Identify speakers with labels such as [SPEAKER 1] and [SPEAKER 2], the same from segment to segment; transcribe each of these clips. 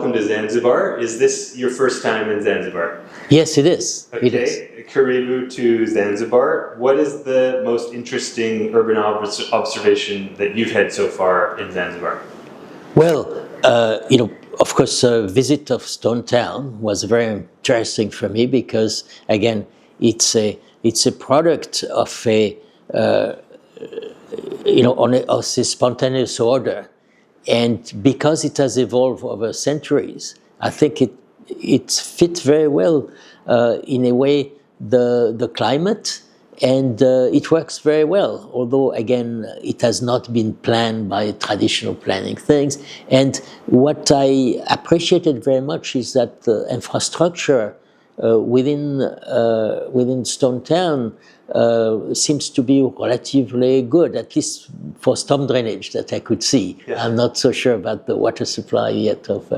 [SPEAKER 1] welcome to Zanzibar. Is this your first time in Zanzibar?
[SPEAKER 2] Yes, it is.
[SPEAKER 1] Okay.
[SPEAKER 2] It is.
[SPEAKER 1] Karibu to Zanzibar. What is the most interesting urban observation that you've had so far in Zanzibar?
[SPEAKER 2] Well, of course, a visit of Stone Town was very interesting for me because, again, it's a product of of a spontaneous order, and because it has evolved over centuries, I think it fits very well in a way the climate, and it works very well, although again it has not been planned by traditional planning things. And what I appreciated very much is that the infrastructure within Stone Town seems to be relatively good, at least for storm drainage that I could see. Yeah. I'm not so sure about the water supply yet of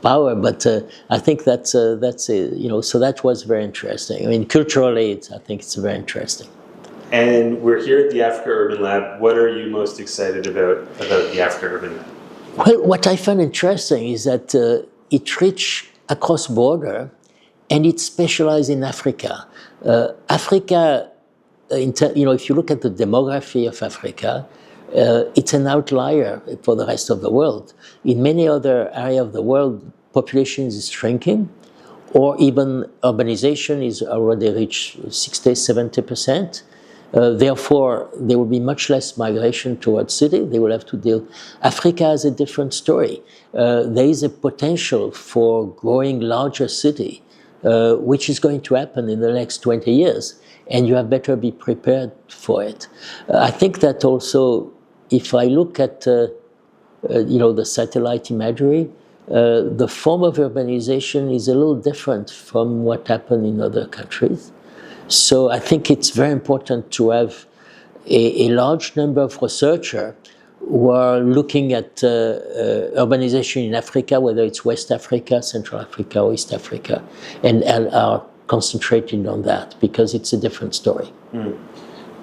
[SPEAKER 2] power, but I think that's so that was very interesting. I mean, culturally, I think it's very interesting.
[SPEAKER 1] And we're here at the Africa Urban Lab. What are you most excited about the Africa Urban Lab?
[SPEAKER 2] Well, what I find interesting is that it reaches across border, and it's specialized in Africa. Africa, if you look at the demography of Africa, it's an outlier for the rest of the world. In many other areas of the world, population is shrinking, or even urbanization is already reached 60–70%. Therefore, there will be much less migration towards city. They will have to deal. Africa has a different story. There is a potential for growing larger city, which is going to happen in the next 20 years, and you had better be prepared for it. I think that also, if I look at the satellite imagery, the form of urbanization is a little different from what happened in other countries. So I think it's very important to have a large number of researchers who are looking at urbanization in Africa, whether it's West Africa, Central Africa, or East Africa, and are concentrating on that because it's a different story.
[SPEAKER 1] Mm.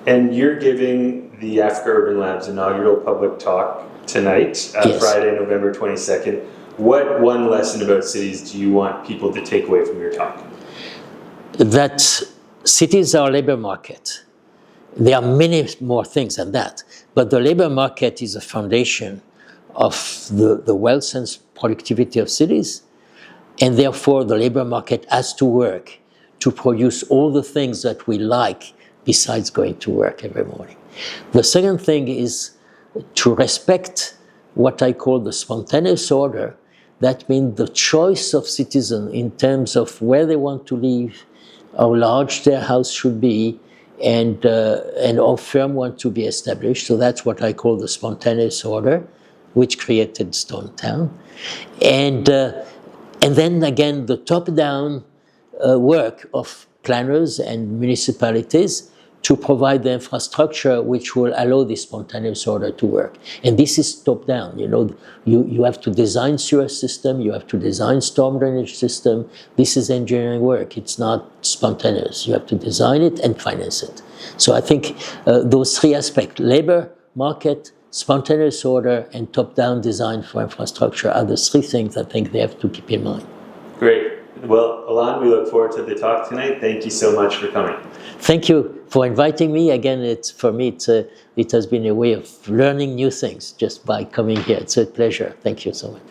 [SPEAKER 1] And you're giving the Africa Urban Lab's inaugural public talk tonight, yes. Friday, November 22nd. What one lesson about cities do you want people to take away from your talk?
[SPEAKER 2] That cities are a labor market. There are many more things than that, but the labor market is a foundation of the wealth and productivity of cities, and therefore the labor market has to work to produce all the things that we like besides going to work every morning. The second thing is to respect what I call the spontaneous order. That means the choice of citizens in terms of where they want to live, how large their house should be, and how firm want to be established. So that's what I call the spontaneous order, which created Stone Town. And then again, the top-down work of planners and municipalities to provide the infrastructure which will allow this spontaneous order to work. And this is top-down. You have to design sewer system, you have to design storm drainage system. This is engineering work. It's not spontaneous. You have to design it and finance it. So I think those three aspects, labor, market, spontaneous order, and top-down design for infrastructure are the three things I think they have to keep in mind.
[SPEAKER 1] Great. Well, Alain, we look forward to the talk tonight. Thank you so much for coming.
[SPEAKER 2] Thank you for inviting me. Again, for me, it has been a way of learning new things just by coming here. It's a pleasure. Thank you so much.